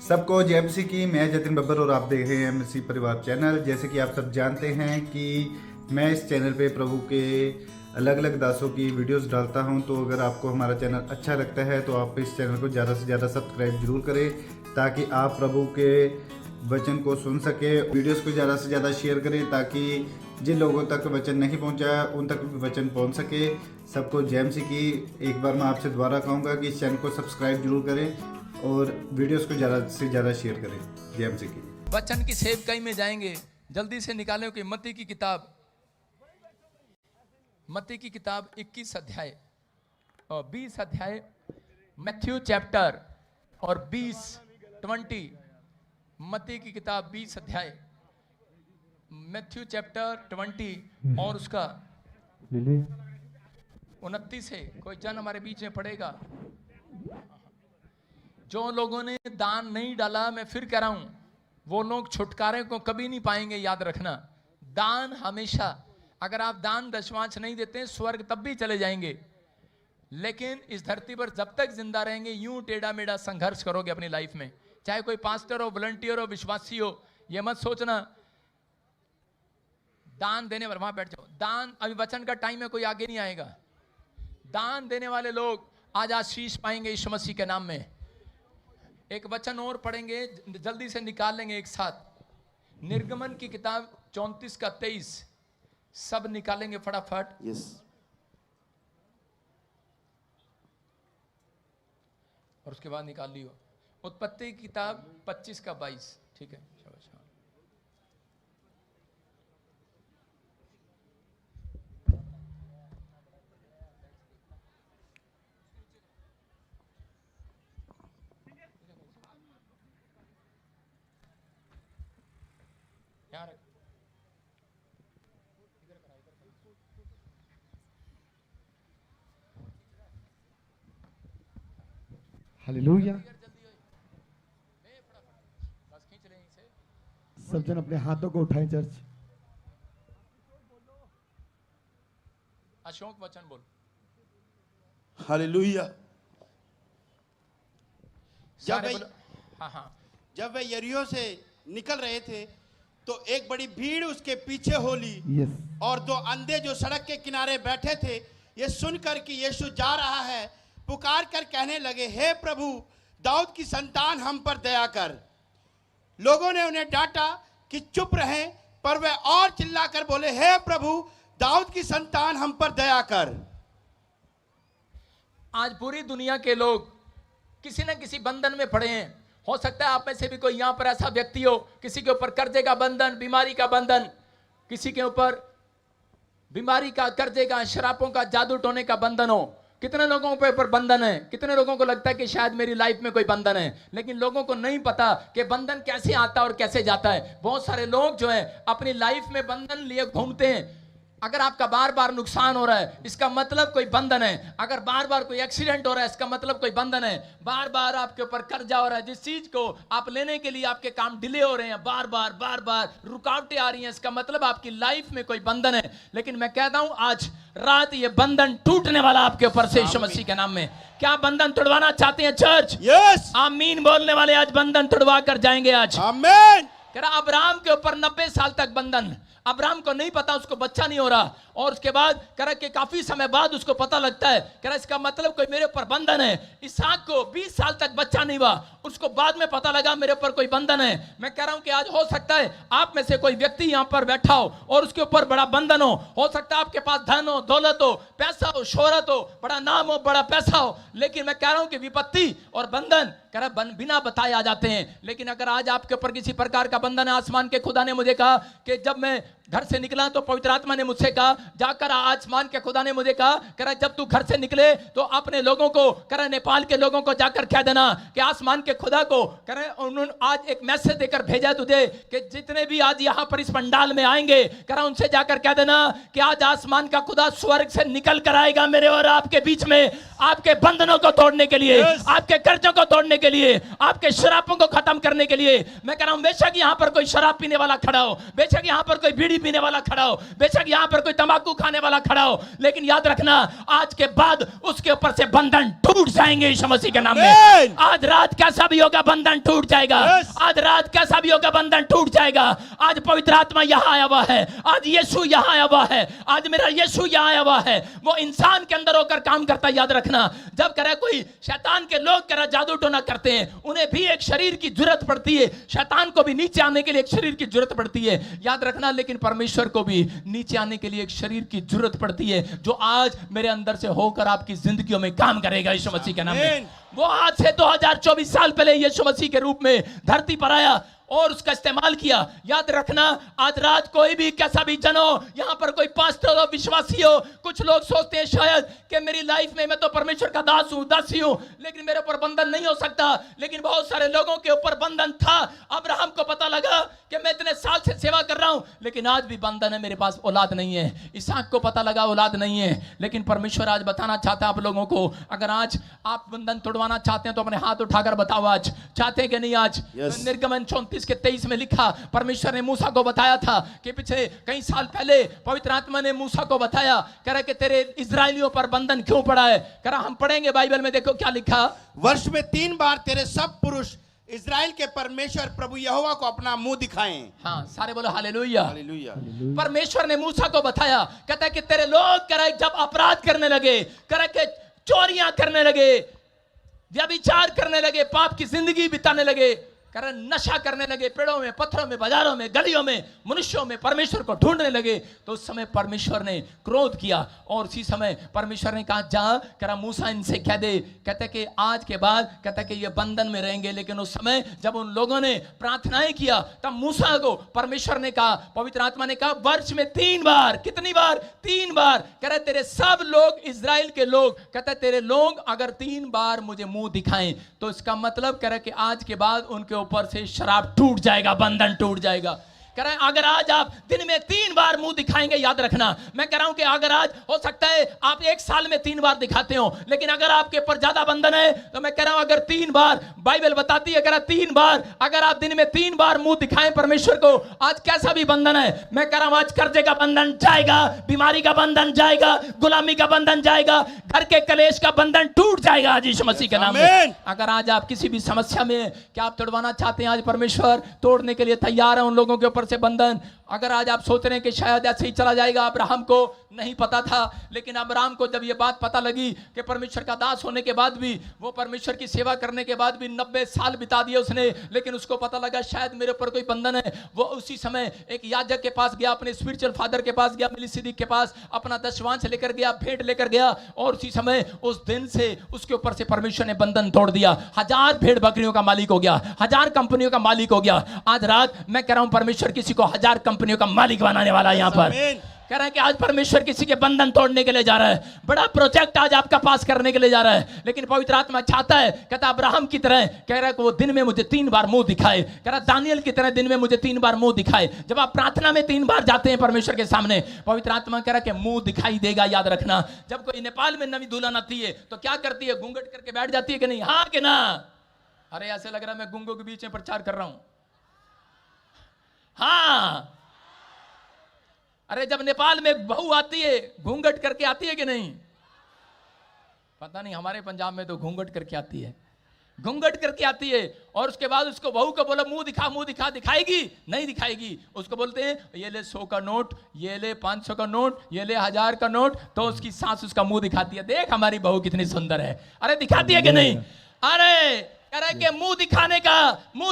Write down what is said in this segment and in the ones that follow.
सबको जय मसीह की। मैं जतिन बब्बर और आप देख रहे हैं मसीह परिवार चैनल। जैसे कि आप सब जानते हैं कि मैं इस चैनल पे प्रभु के अलग अलग दासों की वीडियोस डालता हूं, तो अगर आपको हमारा चैनल अच्छा लगता है तो आप इस चैनल को ज़्यादा से ज़्यादा सब्सक्राइब जरूर करें, ताकि आप प्रभु के वचन को सुन सके। वीडियोस को ज़्यादा से ज़्यादा शेयर करें, ताकि जिन लोगों तक वचन नहीं पहुंचा उन तक भी वचन पहुंच सके। सबको जय मसीह की। एक बार मैं आपसे दोबारा कहूँगा कि इस चैनल को सब्सक्राइब जरूर करें और वीडियोस को ज़्यादा से ज़्यादा शेयर करें। जय मसीह की। वचन की सेवकाई में जाएंगे। जल्दी से निकालें कि मत्ती की किताब 21 अध्याय और 20 अध्याय, मैथ्यू चैप्टर और 20 मत्ती की किताब 20 अध्याय, मैथ्यू चैप्टर 20 और उसका 29 है। कोई जन हमारे बीच में पड़ेगा। जो लोगों ने दान नहीं डाला, मैं फिर कह रहा हूं, वो लोग छुटकारे को कभी नहीं पाएंगे। याद रखना, दान हमेशा, अगर आप दान दशमांश नहीं देते स्वर्ग तब भी चले जाएंगे, लेकिन इस धरती पर जब तक जिंदा रहेंगे यूं टेढ़ा मेढ़ा संघर्ष करोगे अपनी लाइफ में। चाहे कोई पास्टर हो, वॉलंटियर हो, विश्वासी हो, यह मत सोचना दान देने पर वहां बैठ जाओ। दान, अभी वचन का टाइम है, कोई आगे नहीं आएगा। दान देने वाले लोग आज आशीष पाएंगे यीशु मसीह के नाम में। एक वचन और पढ़ेंगे, जल्दी से निकाल लेंगे एक साथ। निर्गमन की किताब 34 का 23, सब निकालेंगे फटाफट। यस। और उसके बाद निकाल लियो उत्पत्ति की किताब 25 का 22। ठीक है, शाबाश। हाँ, यहाँ रख। हालेलुया। बस खींच रहे हैं इसे। सब जन अपने हाथों को उठाएं चर्च। अशोक वचन बोल। हालेलुया। सारे बोलो। हाँ हाँ। जब वे यरीहो से निकल रहे थे तो एक बड़ी भीड़ उसके पीछे हो ली, यस। और दो अंधे जो सड़क के किनारे बैठे थे, ये सुनकर कि यीशु जा रहा है, पुकार कर कहने लगे, हे प्रभु, दाऊद की संतान हम पर दया कर। लोगों ने उन्हें डांटा कि चुप रहें, पर वे और चिल्लाकर बोले, हे प्रभु, दाऊद की संतान हम पर दया कर। आज पूरी दुनिया के लोग किसी न किसी बंधन में पड़े हैं। हो सकता है आप में से भी कोई यहां पर ऐसा व्यक्ति हो, किसी के ऊपर कर्जे का बंधन, बीमारी का बंधन, किसी के ऊपर बीमारी का, कर्जे का, शराबों का, जादू टोने का बंधन हो। कितने लोगों के ऊपर बंधन है। कितने लोगों को लगता है कि शायद मेरी लाइफ में कोई बंधन है, लेकिन लोगों को नहीं पता कि बंधन कैसे आता और कैसे जाता है। बहुत सारे लोग जो है अपनी लाइफ में बंधन लिए घूमते हैं। अगर आपका बार बार नुकसान हो रहा है, इसका मतलब कोई बंधन है। अगर बार बार कोई एक्सीडेंट हो रहा है, इसका मतलब कोई बंधन है। बार बार आपके ऊपर कर्जा हो रहा है, जिस चीज को आप लेने के लिए आपके काम डिले हो रहे हैं, बार बार रुकावटें आ रही हैं, इसका मतलब आपकी लाइफ में कोई बंधन है। लेकिन मैं कहता हूं आज रात ये बंधन टूटने वाला आपके ऊपर से यीशु मसीह के नाम में। क्या बंधन तोड़वाना चाहते हैं चर्च? यस। आमीन बोलने वाले आज बंधन तोड़वा कर जाएंगे आज। आमीन। कह रहा अब्राहम के ऊपर 90 साल तक बंधन। अब्राहम को नहीं पता, उसको बच्चा नहीं हो रहा, और उसके बाद कह रहा कि काफी समय बाद उसको पता लगता है, कह रहा इसका मतलब कोई मेरे ऊपर बंधन है। इसहाक को 20 साल तक बच्चा नहीं हुआ, उसको बाद में पता लगा मेरे ऊपर कोई बंधन है। मैं कह रहा हूं कि आज हो सकता है आप में से कोई व्यक्ति यहां पर बैठा हो और उसके ऊपर बड़ा बंधन हो सकता है आपके पास धन हो, दौलत हो, पैसा हो, शोहरत हो, बड़ा नाम हो, बड़ा पैसा हो, लेकिन मैं कह रहा हूं कि विपत्ति और बंधन कह रहा बिना बताए आ जाते हैं। लेकिन अगर आज आपके ऊपर किसी प्रकार का बंधन है, आसमान के खुदा ने मुझे कहा कि जब मैं घर से निकला तो पवित्र आत्मा ने मुझसे कहा, जाकर आसमान के खुदा ने मुझे कहा, कह रहा जब तू घर से निकले तो अपने लोगों को, कह रहा नेपाल के लोगों को जाकर कह देना कि आसमान के खुदा को, कह रहा उन्होंने आज एक मैसेज देकर भेजा तुझे कि जितने भी आज यहां पर इस पंडाल में आएंगे, कह रहा उनसे जाकर कह देना कि आज आसमान का खुदा स्वर्ग से निकल कर आएगा मेरे और आपके बीच में, आपके बंधनों को तोड़ने के लिए, आपके कर्जों को तोड़ने के लिए, आपके शराबों को खत्म करने के लिए। मैं कह रहा हूं बेशक यहां पर कोई शराब पीने वाला खड़ा हो, बेशक यहां पर कोई बीड़ी बीड़ी पीने वाला खड़ा हो, बेशक यहाँ पर कोई तंबाकू खाने वाला खड़ा हो, लेकिन याद रखना आज के बाद उसके ऊपर से बंधन टूट जाएंगे यीशु मसीह के नाम में। आमीन। आज रात कैसा भी होगा बंधन टूट जाएगा। Yes. आज रात कैसा भी होगा बंधन टूट जाएगा। आज पवित्र आत्मा यहाँ आया हुआ है, आज यीशु यहाँ आया हुआ है, आज मेरा यीशु यहाँ आया हुआ है। वो इंसान के अंदर होकर काम करता है। याद रखना, जब करे कोई शैतान के लोग करे जादू टोना करते हैं, उन्हें भी एक शरीर की जरूरत पड़ती है। शैतान को भी नीचे आने के लिए एक शरीर की जरूरत पड़ती है, याद रखना। लेकिन परमेश्वर को भी नीचे आने के लिए एक शरीर की जरूरत पड़ती है, जो आज मेरे अंदर से होकर आपकी जिंदगियों में काम करेगा यीशु मसीह के नाम में। आमीन। वो आज से 2024 साल पहले यीशु मसीह के रूप में धरती पर आया और उसका इस्तेमाल किया। याद रखना, आज रात कोई भी कैसा भी जन हो, यहाँ पर कोई पास्टर हो, विश्वासी हो, कुछ लोग सोचते हैं शायद कि मेरी लाइफ में मैं तो परमेश्वर का दास हूँ, दासी हूँ, लेकिन मेरे ऊपर बंधन नहीं हो सकता। लेकिन बहुत सारे लोगों के ऊपर बंधन था। अब्राहम को पता लगा कि मैं इतने साल से सेवा कर रहा हूँ, लेकिन आज भी बंधन है, मेरे पास औलाद नहीं है। इसहाक को पता लगा औलाद नहीं है, लेकिन परमेश्वर आज बताना चाहता है आप लोगों को, अगर आज आप बंधन तोड़वाना चाहते हैं तो अपने हाथ उठाकर बताओ आज चाहते हैं कि नहीं। आज Yes. निर्गमन 34 के 23 में लिखा, परमेश्वर ने मूसा को बताया था कि पिछले कई साल पहले पवित्र आत्मा ने मूसा को बताया, कह रहा कि तेरे इजरायलियों पर बंधन क्यों पड़ा है। कह रहा हम पढ़ेंगे बाइबल में, देखो क्या लिखा। वर्ष में 3 बार तेरे सब पुरुष इज़राइल के परमेश्वर प्रभु यहोवा को अपना मुंह दिखाएं। हाँ, सारे बोलो हालेलुया। हालेलुया। परमेश्वर ने मूसा को बताया, कहता है कि तेरे लोग करे जब अपराध करने लगे, करे कि चोरियां करने लगे, व्यभिचार करने लगे, पाप की जिंदगी बिताने लगे, कारण नशा करने लगे, पेड़ों में, पत्थरों में, बाजारों में, गलियों में, मनुष्यों में परमेश्वर को ढूंढने लगे, तो उस समय परमेश्वर ने क्रोध किया और उसी समय परमेश्वर ने कहा जा करा मूसा इनसे कह दे, कहते कि आज के बाद कहते कि ये बंधन में रहेंगे। लेकिन उस समय जब उन लोगों ने प्रार्थनाएं किया तब मूसा को परमेश्वर ने कहा, पवित्र आत्मा ने कहा वर्ष में 3 बार, कितनी बार? 3 बार। कह रहे तेरे सब लोग इजराइल के लोग, कहते तेरे लोग अगर 3 बार मुझे मुंह दिखाएं तो इसका मतलब कह रहे कि आज के बाद उनके ऊपर से शराब टूट जाएगा, बंधन टूट जाएगा। कह रहे हैं अगर आज आप दिन में 3 बार मुंह दिखाएंगे, याद रखना मैं कह रहा हूं कि अगर आज हो सकता है आप 1 साल में 3 बार दिखाते हो, लेकिन अगर आपके ऊपर ज्यादा बंधन है तो मैं कह रहा हूं अगर 3 बार, बाइबल बताती है अगर 3 बार, अगर आप दिन में 3 बार मुंह दिखाएं परमेश्वर को, आज कैसा भी बंधन है, मैं कह रहा हूं आज कर्जे का बंधन जाएगा, बीमारी का बंधन जाएगा, गुलामी का बंधन जाएगा, घर के कलेश का बंधन टूट जाएगा आज यीशु मसीह के नाम में। अगर आज आप किसी भी समस्या में क्या आप तोड़वाना चाहते हैं, आज परमेश्वर तोड़ने के लिए तैयार है उन लोगों के ऊपर से बंधन। अगर आज आप सोच रहे हैं कि शायद ऐसे ही चला जाएगा, अब्राहम को नहीं पता था, लेकिन अब्राहम को जब ये बात पता लगी कि परमेश्वर का दास होने के बाद भी, वो परमेश्वर की सेवा करने के बाद भी 90 साल बिता दिए उसने, लेकिन उसको पता लगा शायद मेरे ऊपर कोई बंधन है। वो उसी समय एक याजक के पास गया, अपने स्पिरिचुअल फादर के पास गया, मेलिसिदिक के पास, अपना दशवांश लेकर गया, भेंट लेकर गया, और उसी समय उस दिन से उसके ऊपर से परमेश्वर ने बंधन तोड़ दिया। 1000 भेड़ बकरियों का मालिक हो गया, 1000 कंपनियों का मालिक हो गया। आज रात मैं कह रहा हूं परमेश्वर किसी को 1000 कंपनियों का मालिक बनाने वाला है। यहाँ पर कह रहा है कि आज परमेश्वर किसी के बंधन तोड़ने के लिए जा रहा है, बड़ा प्रोजेक्ट आज आपका पास करने के लिए जा रहा है। लेकिन पवित्र आत्मा चाहता है, कहता अब्राहम की तरह, कह रहा है कि वो दिन में मुझे 3 बार मुंह दिखाए, कह रहा दानियल की तरह दिन में मुझे 3 बार मुंह दिखाए। जब आप प्रार्थना में 3 बार जाते हैं परमेश्वर के सामने, पवित्र आत्मा कह रहा है कि मुंह दिखाई देगा। याद रखना, जब कोई नेपाल में नवी दुल्हन आती है तो क्या करती है, घूंघट करके बैठ जाती है कि नहीं, हाँ कि ना? अरे ऐसे लग रहा है मैं गूंगों के बीच में प्रचार कर रहा हूं। हाँ, अरे जब नेपाल में बहू आती है घूंघट करके आती है कि नहीं? पता नहीं, हमारे पंजाब में तो घूंघट करके आती है, घूंघट करके आती है। और उसके बाद उसको बहू को बोला मुंह दिखा, मुंह दिखा, दिखाएगी नहीं दिखाएगी। उसको बोलते हैं ये ले 100 का नोट, ये ले 500 का नोट, ये ले 1000 का नोट, तो उसकी सास उसका मुंह दिखाती है, देख हमारी बहू कितनी सुंदर है। अरे दिखाती है कि नहीं? अरे कह रहा है कि मुंह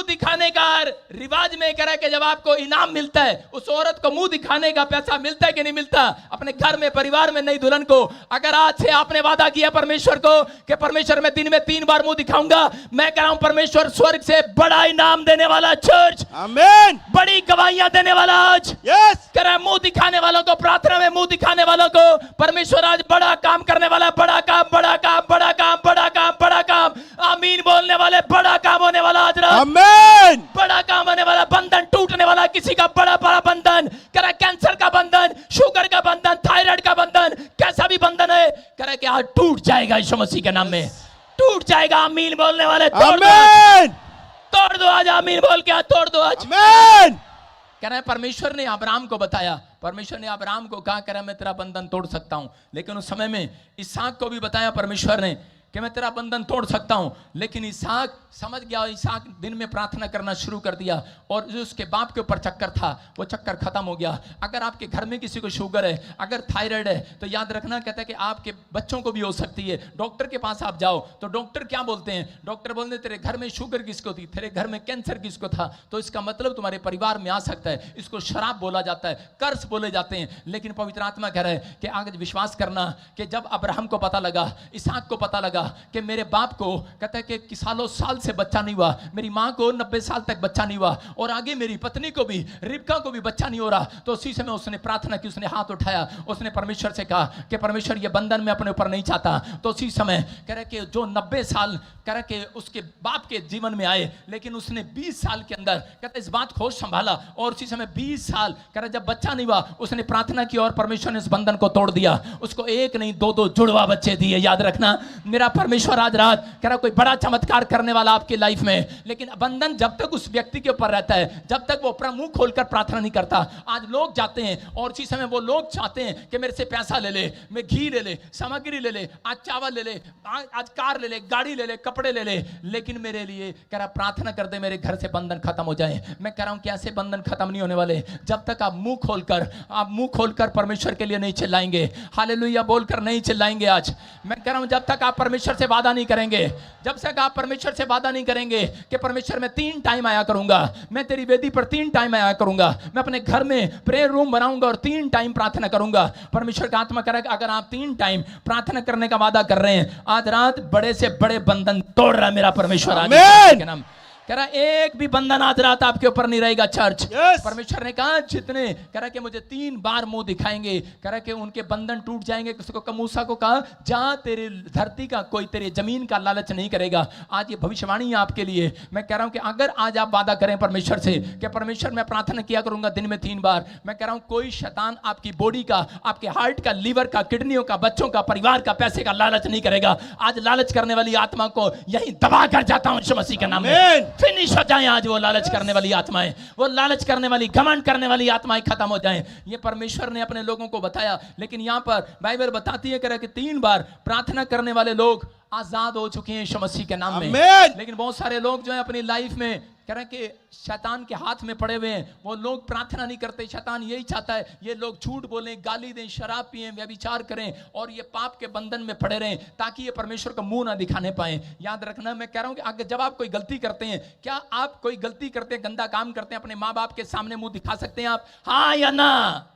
दिखाने का रिवाज में कह रहा है कि जब आपको इनाम मिलता है, उस औरत को मुंह दिखाने का पैसा मिलता है कि नहीं मिलता? अपने घर में, परिवार में नई दुल्हन को अगर आज से आपने वादा किया परमेश्वर को कि परमेश्वर मैं दिन में 3 बार मुंह दिखाऊंगा, मैं कह रहा हूं परमेश्वर स्वर्ग से बड़ा इनाम देने वाला, चर्च आमीन, बड़ी गवाहियां देने वाला आज। यस, कह रहा है मुंह दिखाने वालों को, प्रार्थना में मुंह दिखाने वालों को परमेश्वर आज बड़ा काम करने वाला, बड़ा काम, बड़ा काम, बड़ा काम, बड़ा काम, बड़ा काम, आमीन बोलने वाले, बड़ा काम होने वाला आज रात, आमीन, बड़ा काम होने वाला, बंधन टूटने वाला, किसी का बड़ा बड़ा बंधन, कह कैंसर का बंधन, शुगर का बंधन, थायराइड का बंधन, कैसा भी बंधन है, कह रहा है कि आज टूट जाएगा यीशु मसीह के नाम में, टूट जाएगा। आमीन बोलने वाले तोड़ दो आज, आमीन बोल के आज तोड़ दो आज, आमीन। कह रहे हैं परमेश्वर ने अब्राहम को बताया, परमेश्वर ने अब्राहम को कहा, कह रहा मैं तेरा बंधन तोड़ सकता हूं। लेकिन उस समय में इसहाक को भी बताया परमेश्वर ने कि मैं तेरा बंधन तोड़ सकता हूं। लेकिन इसहाक समझ गया, इसहाक दिन में प्रार्थना करना शुरू कर दिया और जो उसके बाप के ऊपर चक्कर था वो चक्कर खत्म हो गया। अगर आपके घर में किसी को शुगर है, अगर थायराइड है, तो याद रखना, कहता है कि आपके बच्चों को भी हो सकती है। डॉक्टर के पास आप जाओ तो डॉक्टर क्या बोलते हैं, डॉक्टर बोलते हैं तेरे घर में शुगर किसको थी, तेरे घर में कैंसर किसको था, तो इसका मतलब तुम्हारे परिवार में आ सकता है। इसको शराब बोला जाता है, कर्ज बोले जाते हैं। लेकिन पवित्र आत्मा कह रहा है कि आगे विश्वास करना कि जब अब्राहम को पता लगा, इसहाक को पता लगा कि मेरे बाप को, कहता है कि सालों साल से बच्चा नहीं हुआ, मेरी माँ को 90 साल तक बच्चा नहीं हुआ और आगे मेरी पत्नी को भी, रिबका को भी बच्चा नहीं हो रहा, तो उसी समय उसने प्रार्थना की, उसने हाथ उठाया, उसने परमेश्वर से कहा कि परमेश्वर ये बंधन मैं अपने ऊपर नहीं चाहता। तो उसी समय कह रहे कि जो 90 साल कह रहे कि उसके बाप के जीवन में आए, लेकिन उसने 20 साल के अंदर कहते इस बात को संभाला और उसी समय 20 साल कह रहे जब बच्चा नहीं हुआ, उसने प्रार्थना की और परमेश्वर ने इस बंधन को तोड़ दिया। उसको एक नहीं 2-2 जुड़वा बच्चे दिए। याद रखना, मेरा परमेश्वर आज रात कह रहा कोई बड़ा चमत्कार करने वाला आपकी लाइफ में। लेकिन बंधन जब तक उस व्यक्ति के ऊपर रहता है, जब तक वो अपना मुंह खोलकर प्रार्थना नहीं करता। आज लोग जाते हैं और उसी समय वो लोग चाहते हैं कि मेरे से पैसा ले ले, मैं घी ले ले, सामग्री ले ले, आज चावल ले ले, आज कार ले ले, गाड़ी ले ले, कपड़े ले ले, लेकिन मेरे लिए कह रहा प्रार्थना कर दे मेरे घर से बंधन खत्म हो जाए। मैं कह रहा हूं कि ऐसे बंधन खत्म नहीं होने वाले जब तक आप मुंह खोलकर परमेश्वर के लिए नहीं चिल्लाएंगे, हालेलुया बोलकर नहीं चिल्लाएंगे। आज मैं कह रहा हूं जब तक आप परमेश्वर से वादा नहीं करेंगे, जब तक आप परमेश्वर से वादा नहीं करेंगे कि परमेश्वर मैं 3 टाइम आया करूंगा, मैं तेरी वेदी पर 3 टाइम आया करूंगा, मैं अपने घर में प्रेयर रूम बनाऊंगा और 3 टाइम प्रार्थना करूंगा। परमेश्वर का आत्मा कह रहा है कि अगर आप 3 टाइम प्रार्थना करने का वादा कर रहे हैं, आज रात बड़े से बड़े बंधन तोड़ रहा है मेरा परमेश्वर। आमीन। के नाम कह रहा एक भी बंधन आज रात आपके ऊपर नहीं रहेगा चर्च। परमेश्वर ने कहा जितने कह रहा कि मुझे 3 बार मुंह दिखाएंगे, कह रहा कि उनके बंधन टूट जाएंगे। किसी को मूसा को कहा जहां तेरे धरती का कोई तेरे जमीन का लालच नहीं करेगा। आज ये भविष्यवाणी है आपके लिए। मैं कह रहा हूं कि अगर आज आप वादा करें परमेश्वर से कि परमेश्वर मैं प्रार्थना किया करूंगा दिन में 3 बार, मैं कह रहा हूं कोई शैतान आपकी बॉडी का, आपके हार्ट का, लीवर का, किडनियों का, बच्चों का, परिवार का, पैसे का लालच नहीं करेगा। आज लालच करने वाली आत्मा को यही दबा कर जाता हूं यीशु मसीह के नाम में। फिनिश हो जाए आज वो लालच करने वाली आत्माएं, वो लालच करने वाली, घमंड करने वाली आत्माएं खत्म हो जाएं। ये परमेश्वर ने अपने लोगों को बताया। लेकिन यहां पर बाइबल बताती है कि 3 बार प्रार्थना करने वाले लोग आजाद हो चुके हैं यीशु मसीह के नाम में। लेकिन बहुत सारे लोग जो है अपनी लाइफ में कह रहे हैं कि शैतान के हाथ में पड़े हुए हैं, वो लोग प्रार्थना नहीं करते। शैतान यही चाहता है ये लोग झूठ बोलें, गाली दें, शराब पिएं, व्यभिचार करें और ये पाप के बंधन में पड़े रहें ताकि ये परमेश्वर का मुंह ना दिखाने पाए। याद रखना, मैं कह रहा हूं कि अगर जब आप कोई गलती करते हैं, क्या आप कोई गलती करते हैं, गंदा काम करते हैं, अपने माँ बाप के सामने मुंह दिखा सकते हैं आप? हाँ या ना?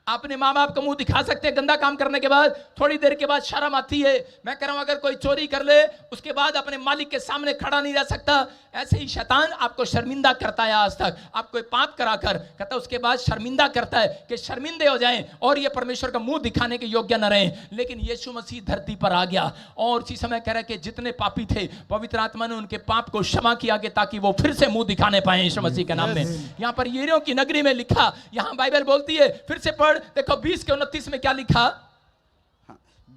अपने माँ बाप को मुंह दिखा सकते हैं गंदा काम करने के बाद? थोड़ी देर के बाद शर्म आती है। मैं कह रहा हूं अगर कोई चोरी कर ले उसके बाद अपने मालिक के सामने खड़ा नहीं रह सकता। ऐसे ही शैतान आपको शर्मिंदा करता है। आज तक आप कोई पाप कराकर कहता उसके बाद शर्मिंदा करता है कि शर्मिंदे हो जाएं और ये परमेश्वर का मुंह दिखाने के योग्य न रहें। लेकिन यीशु मसीह धरती पर आ गया और उसी समय कह रहा है कि जितने पापी थे पवित्र आत्मा ने उनके पाप को क्षमा किया गया ताकि वो फिर से मुंह दिखाने पाए यीशु मसीह के नाम में। यहाँ पर यरीहो की नगरी में लिखा, यहाँ बाइबल बोलती है, फिर से पढ़ देखो 20 के 29 में क्या लिखा।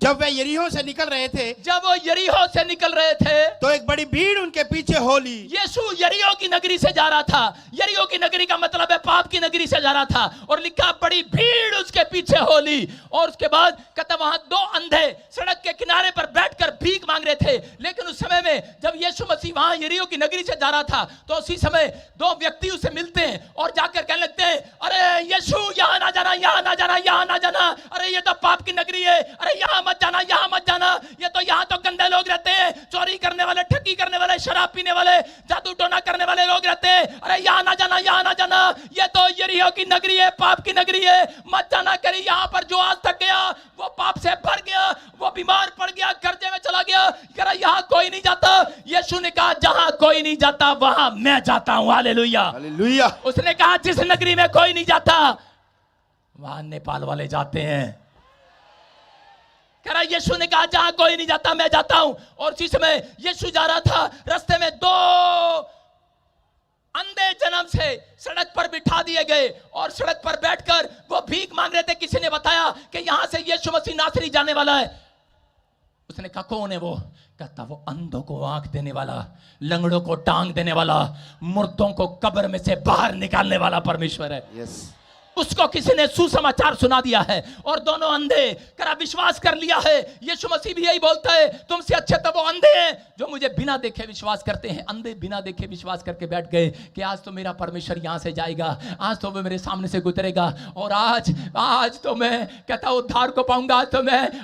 जब वे यरीहो से निकल रहे थे, जब वो यरीहो से निकल रहे थे तो एक बड़ी भीड़ उनके पीछे हो ली। यीशु यरीहो की नगरी से जा रहा था। यरीहो की नगरी का मतलब है पाप की नगरी से जा रहा था और लिखा बड़ी भीड़ उसके पीछे हो ली। और उसके बाद कहता वहां 2 अंधे सड़क के किनारे पर बैठकर भीख मांग रहे थे। लेकिन उस समय में जब यीशु मसीह वहां यरीहो की नगरी से जा रहा था तो उसी समय 2 व्यक्ति उसे मिलते हैं और जाकर कहने लगते हैं, अरे यीशु यहाँ ना जाना, यहाँ ना जाना, यहाँ ना जाना, अरे ये तो पाप की नगरी है, अरे यहाँ मत जाना, यहाँ मत जाना, ये तो यहाँ तो गंदे लोग रहते हैं, चोरी करने वाले, ठगी करने वाले, शराब पीने वाले, जादू टोना करने वाले लोग रहते हैं, अरे यहाँ ना जाना, यहाँ ना जाना, ये तो यरीहो की नगरी है, पाप की नगरी है, मत जाना। करी यहाँ पर जो आज तक गया वो पाप से भर गया, वो बीमार पड़ गया, कर्जे में चला गया, कह रहा यहाँ कोई नहीं जाता। यीशु ने कहा जहां कोई नहीं जाता वहां मैं जाता हूं। Hallelujah, hallelujah. उसने कहा जिस नगरी में कोई नहीं जाता वहां नेपाल वाले जाते हैं। कह रहा यीशु ने कहा जहां कोई नहीं जाता मैं जाता हूं। और उसी समय यीशु जा रहा था, रास्ते में 2 अंधे जन्म से सड़क पर बिठा दिए गए और सड़क पर बैठकर वो भीख मांग रहे थे। किसी ने बताया कि यहां से यीशु मसीह नासरी जाने वाला है। उसने कहा कौन है वो? कहता वो अंधों को आंख देने वाला, लंगड़ों को टांग देने वाला, मुर्दों को कब्र में से बाहर निकालने वाला परमेश्वर है। यस उसको किसी ने सुसमाचार सुना दिया है और दोनों अंधे करा विश्वास कर लिया है। यीशु मसीह भी यही बोलता है, तुमसे अच्छे तो वो अंधे हैं जो मुझे बिना देखे विश्वास करते हैं। अंधे बिना देखे विश्वास करके बैठ गए कि आज तो मेरा परमेश्वर यहां से जाएगा, आज तो वो मेरे सामने से गुजरेगा, और आज तो मैं कहता उद्धार को पाऊंगा,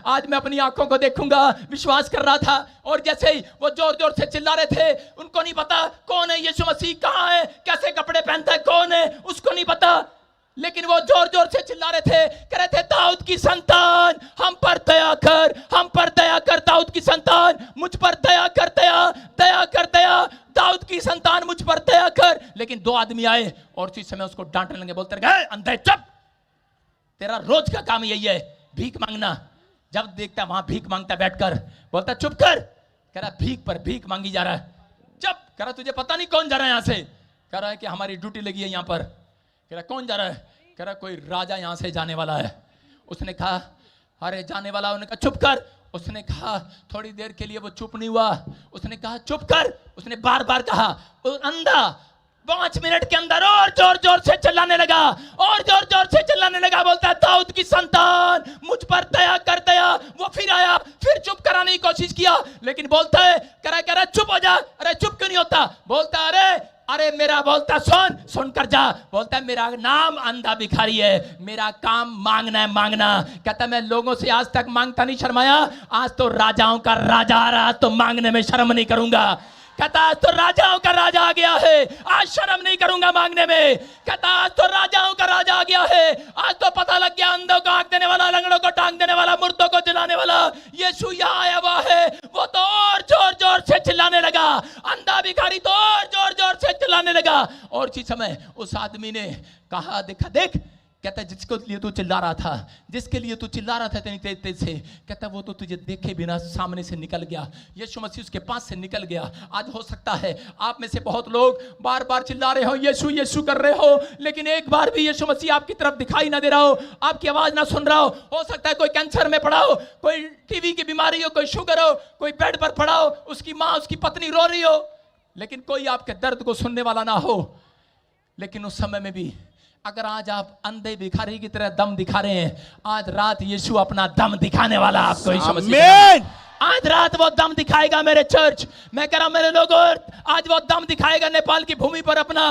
आज मैं अपनी आंखों को देखूंगा। विश्वास कर रहा था, और जैसे ही वो जोर जोर से चिल्ला रहे थे, उनको नहीं पता कौन है यीशु मसीह, कहां है, कैसे कपड़े पहनता है, कौन है, उसको नहीं पता, लेकिन वो जोर जोर से चिल्ला रहे थे, कह रहे थे दाऊद की संतान हम पर दया कर, हम पर दया कर, दाऊद की संतान मुझ पर दया कर, दया कर, दाऊद की संतान मुझ पर दया कर। लेकिन दो आदमी आए और उसी समय उसको डांटने लगे, बोलते रहे अंधे चुप, तेरा रोज का काम यही है भीख मांगना। जब देखता वहां भीख मांगता बैठकर, बोलता चुप कर, कह रहा भीख पर भीख मांगी जा रहा है, चुप, कह रहा तुझे पता नहीं कौन जा रहा है यहां से, कह रहा है कि हमारी ड्यूटी लगी है यहां पर, कह रहा कौन जा रहा है, कह रहा कोई राजा यहां से जाने वाला है। उसने कहा अरे जाने वाला, उन्होंने कहा चुप कर, उसने कहा थोड़ी देर के लिए वो चुप नहीं हुआ, उसने कहा चुप कर, उसने बार बार कहा, अंधा 5 मिनट के अंदर और जोर जोर से चिल्लाने लगा, और जोर जोर से चिल्लाने लगा, बोलता है दाऊद की संतान मुझ पर दया कर, दया। वो फिर आया, फिर चुप कराने की कोशिश किया, लेकिन बोलता है कह रहा चुप हो जा, अरे चुप क्यों नहीं होता, बोलता अरे मेरा, बोलता सुन कर जा, बोलता है मेरा नाम अंधा भिखारी है, मेरा काम मांगना है, मांगना। कहता मैं लोगों से आज तक मांगता नहीं शर्माया, आज तो राजाओं का राजा आ रहा, तो मांगने में शर्म नहीं करूंगा। कहता आज तो राजाओं का राजा आ गया है, आज शर्म नहीं करूंगा मांगने में। कहता आज तो राजाओं का राजा आ गया है, आज तो पता लग गया अंधों को आंख देने वाला, लंगड़ों को टांग देने वाला, मुर्दों को जिलाने वाला यीशु यहाँ आया हुआ है। वो तो और जोर जोर से चिल्लाने लगा, अंधा भिखारी तो और जोर जोर से चिल्लाने लगा। और इसी समय उस आदमी ने कहा देखा देख, कहता जिसके लिए तू चिल्ला रहा था, जिसके लिए तू चिल्ला रहा था इतनी तेज से, कहता वो तो तुझे देखे बिना सामने से निकल गया। यीशु मसीह उसके पास से निकल गया। आज हो सकता है आप में से बहुत लोग बार बार चिल्ला रहे हो, यीशु यीशु कर रहे हो, लेकिन एक बार भी यीशु मसीह आपकी तरफ दिखाई ना दे रहा हो, आपकी आवाज ना सुन रहा हो सकता है कोई कैंसर में पड़ा हो, कोई टीबी की बीमारी हो, कोई शुगर हो, कोई बेड पर पड़ा हो, उसकी माँ उसकी पत्नी रो रही हो, लेकिन कोई आपके दर्द को सुनने वाला ना हो। लेकिन उस समय में भी अगर आज आप अंधे भिखारी की तरह दम दिखा रहे हैं, आज रात यीशु अपना दम दिखाने वाला आपको यीशु मसीह आज रात वो दम दिखाएगा मेरे चर्च। मैं कह रहा हूं मेरे लोगों, आज वो दम दिखाएगा नेपाल की भूमि पर अपना।